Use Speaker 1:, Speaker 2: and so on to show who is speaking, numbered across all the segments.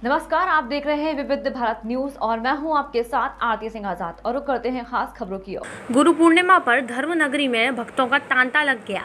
Speaker 1: नमस्कार, आप देख रहे हैं विविध भारत न्यूज और मैं हूं आपके साथ आरती सिंह आजाद और रुक करते हैं खास खबरों की ओर।
Speaker 2: गुरु पूर्णिमा पर धर्म नगरी में भक्तों का तांता लग गया।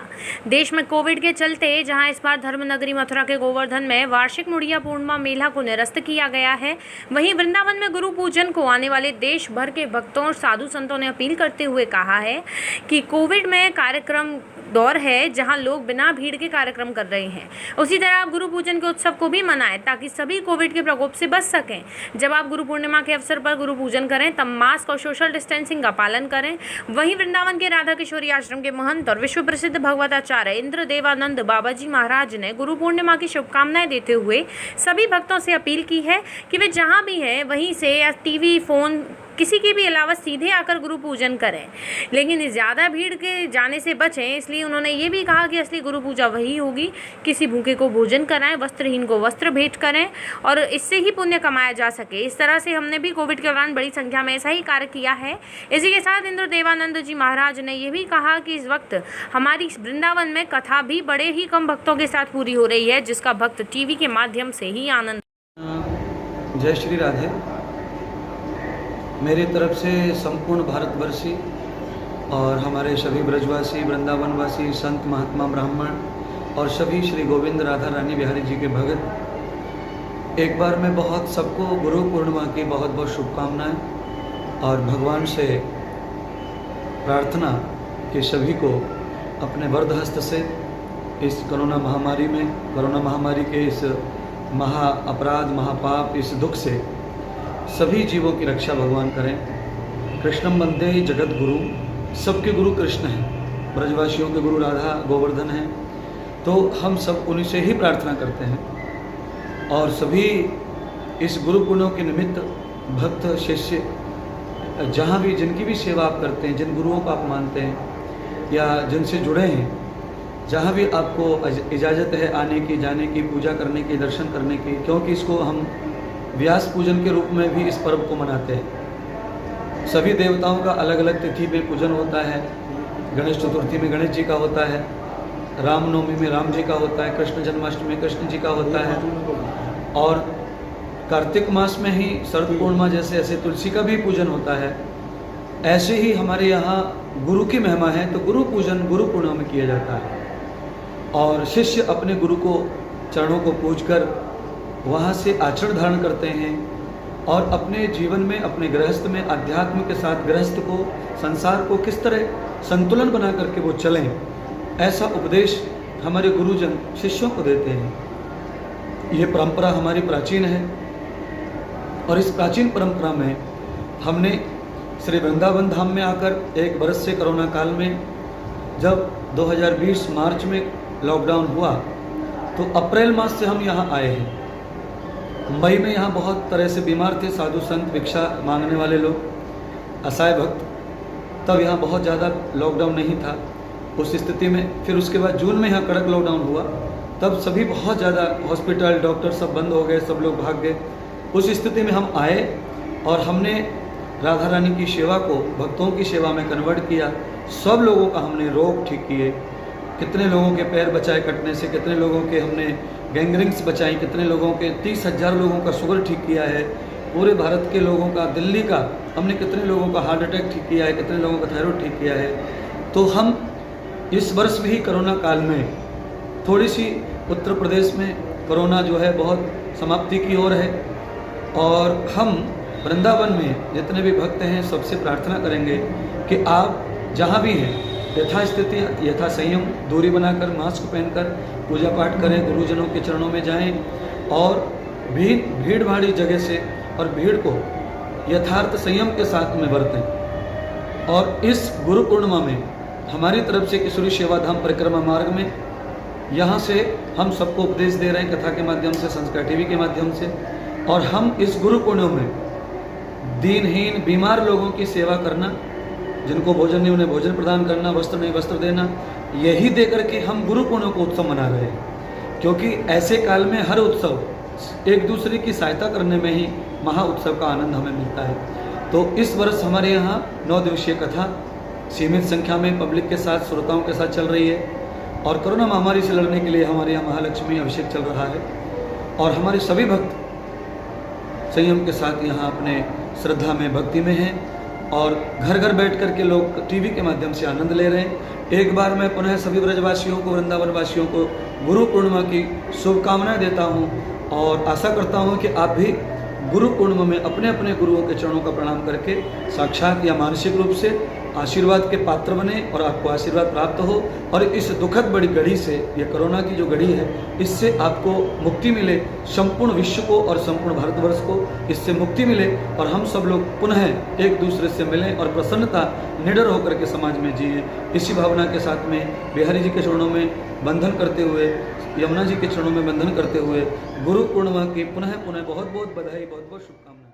Speaker 2: देश में कोविड के चलते जहां इस बार धर्म नगरी मथुरा के गोवर्धन में वार्षिक मुड़िया पूर्णिमा मेला को निरस्त किया गया है, वहीं वृंदावन में गुरु पूजन को आने वाले देश भर के भक्तों और साधु संतों ने अपील करते हुए कहा है कि कोविड में कार्यक्रम दौर है जहां लोग बिना भीड़ के कार्यक्रम कर रहे हैं, उसी तरह आप गुरु पूजन के उत्सव को भी मनाएं ताकि सभी कोविड के प्रकोप से बच सकें। जब आप गुरु पूर्णिमा के अवसर पर गुरु पूजन करें तब मास्क और सोशल डिस्टेंसिंग का पालन करें। वहीं वृंदावन के राधा किशोरी आश्रम के महंत और विश्व प्रसिद्ध भगवताचार्य इंद्र देवानंद बाबा जी महाराज ने गुरु पूर्णिमा की शुभकामनाएं देते हुए सभी भक्तों से अपील की है कि वे जहां भी हैं वहीं से या टीवी, फोन किसी के भी अलावा सीधे आकर गुरु पूजन करें, लेकिन ज़्यादा भीड़ के जाने से बचें। इसलिए उन्होंने ये भी कहा कि असली गुरु पूजा वही होगी, किसी भूखे को भोजन कराएं, वस्त्रहीन को वस्त्र भेंट करें और इससे ही पुण्य कमाया जा सके। इस तरह से हमने भी कोविड के दौरान बड़ी संख्या में ऐसा ही कार्य किया है। इसी के साथ इंद्र देवानंद जी महाराज ने यह भी कहा कि इस वक्त हमारी वृंदावन में कथा भी बड़े ही कम भक्तों के साथ पूरी हो रही है, जिसका भक्त टीवी के माध्यम से ही आनंद।
Speaker 3: जय श्री राधे। मेरी तरफ से संपूर्ण भारतवर्षी और हमारे सभी ब्रजवासी, वृंदावनवासी, संत, महात्मा, ब्राह्मण और सभी श्री गोविंद राधा रानी बिहारी जी के भगत, एक बार मैं बहुत सबको गुरु पूर्णिमा की बहुत बहुत शुभकामनाएं और भगवान से प्रार्थना कि सभी को अपने वरद हस्त से इस कोरोना महामारी के इस महा अपराध, महापाप, इस दुख से सभी जीवों की रक्षा भगवान करें। कृष्णम वंदे जगत गुरु, सबके गुरु कृष्ण हैं, ब्रजवासियों के गुरु राधा गोवर्धन हैं, तो हम सब उन्हीं से ही प्रार्थना करते हैं। और सभी इस गुरु पुण्यों के निमित्त भक्त शिष्य जहाँ भी जिनकी भी सेवा आप करते हैं, जिन गुरुओं को आप मानते हैं या जिनसे जुड़े हैं, जहाँ भी आपको इजाज़त है आने की, जाने की, पूजा करने की, दर्शन करने की, क्योंकि इसको हम व्यास पूजन के रूप में भी इस पर्व को मनाते हैं। सभी देवताओं का अलग अलग तिथि में पूजन होता है। गणेश चतुर्थी में गणेश जी का होता है, रामनवमी में राम जी का होता है, कृष्ण जन्माष्टमी में कृष्ण जी का होता है, और कार्तिक मास में ही शरद पूर्णिमा जैसे ऐसे तुलसी का भी पूजन होता है। ऐसे ही हमारे यहाँ गुरु की महिमा है, तो गुरु पूजन गुरु पूर्णिमा में किया जाता है और शिष्य अपने गुरु को चरणों को पूजकर वहाँ से आचरण धारण करते हैं और अपने जीवन में, अपने गृहस्थ में, अध्यात्म के साथ गृहस्थ को, संसार को किस तरह संतुलन बना करके वो चलें, ऐसा उपदेश हमारे गुरुजन शिष्यों को देते हैं। ये परंपरा हमारी प्राचीन है और इस प्राचीन परंपरा में हमने श्री वृंदावन धाम में आकर एक बरस से कोरोना काल में जब 2020 मार्च में लॉकडाउन हुआ तो अप्रैल मास से हम यहाँ आए हैं। मई में यहाँ बहुत तरह से बीमार थे, साधु संत, भिक्षा मांगने वाले लोग, असहाय भक्त, तब यहाँ बहुत ज़्यादा लॉकडाउन नहीं था। उस स्थिति में फिर उसके बाद जून में यहाँ कड़क लॉकडाउन हुआ, तब सभी बहुत ज़्यादा हॉस्पिटल, डॉक्टर सब बंद हो गए, सब लोग भाग गए। उस स्थिति में हम आए और हमने राधा रानी की सेवा को भक्तों की सेवा में कन्वर्ट किया। सब लोगों का हमने रोग ठीक किए, कितने लोगों के पैर बचाए कटने से, कितने लोगों के हमने गैंग्रिंग्स बचाई, कितने लोगों के 30,000 लोगों का शुगर ठीक किया है, पूरे भारत के लोगों का, दिल्ली का हमने कितने लोगों का हार्ट अटैक ठीक किया है, कितने लोगों का थायराइड ठीक किया है। तो हम इस वर्ष भी कोरोना काल में थोड़ी सी उत्तर प्रदेश में कोरोना जो है बहुत समाप्ति की ओर है और हम वृंदावन में जितने भी भक्त हैं सबसे प्रार्थना करेंगे कि आप जहाँ भी हैं यथास्थिति, यथा संयम, दूरी बनाकर, मास्क पहनकर पूजा पाठ करें, गुरुजनों के चरणों में जाएं और भीड़ भाड़ी जगह से और भीड़ को यथार्थ संयम के साथ में बरतें। और इस गुरु पूर्णिमा में हमारी तरफ से किशोरी सेवा धाम परिक्रमा मार्ग में यहाँ से हम सबको उपदेश दे रहे हैं, कथा के माध्यम से, संस्कार टीवी के माध्यम से, और हम इस गुरु पूर्णिमा में दीनहीन बीमार लोगों की सेवा करना, जिनको भोजन नहीं उन्हें भोजन प्रदान करना, वस्त्र नहीं वस्त्र देना, यही देकर के हम गुरु पूर्णिमा को उत्सव मना रहे हैं। क्योंकि ऐसे काल में हर उत्सव एक दूसरे की सहायता करने में ही महा उत्सव का आनंद हमें मिलता है। तो इस वर्ष हमारे यहाँ 9 दिवसीय कथा सीमित संख्या में पब्लिक के साथ, श्रोताओं के साथ चल रही है और कोरोना महामारी से लड़ने के लिए हमारे यहाँ महालक्ष्मी अभिषेक चल रहा है और हमारे सभी भक्त संयम के साथ यहाँ अपने श्रद्धा में, भक्ति में हैं और घर घर बैठ कर के लोग टीवी के माध्यम से आनंद ले रहे हैं। एक बार मैं पुनः सभी ब्रजवासियों को, वृंदावन वासियों को गुरु पूर्णिमा की शुभकामनाएं देता हूं और आशा करता हूं कि आप भी गुरु पूर्णिमा में अपने अपने गुरुओं के चरणों का प्रणाम करके साक्षात या मानसिक रूप से आशीर्वाद के पात्र बने और आपको आशीर्वाद प्राप्त हो और इस दुखद बड़ी घड़ी से, ये कोरोना की जो घड़ी है, इससे आपको मुक्ति मिले, संपूर्ण विश्व को और संपूर्ण भारतवर्ष को इससे मुक्ति मिले और हम सब लोग पुनः एक दूसरे से मिलें और प्रसन्नता, निडर होकर के समाज में जिए। इसी भावना के साथ में बिहारी जी के चरणों में बंधन करते हुए, यमुना जी के चरणों में बंधन करते हुए गुरु पूर्णिमा की पुनः बहुत बहुत बधाई, बहुत बहुत शुभकामनाएं।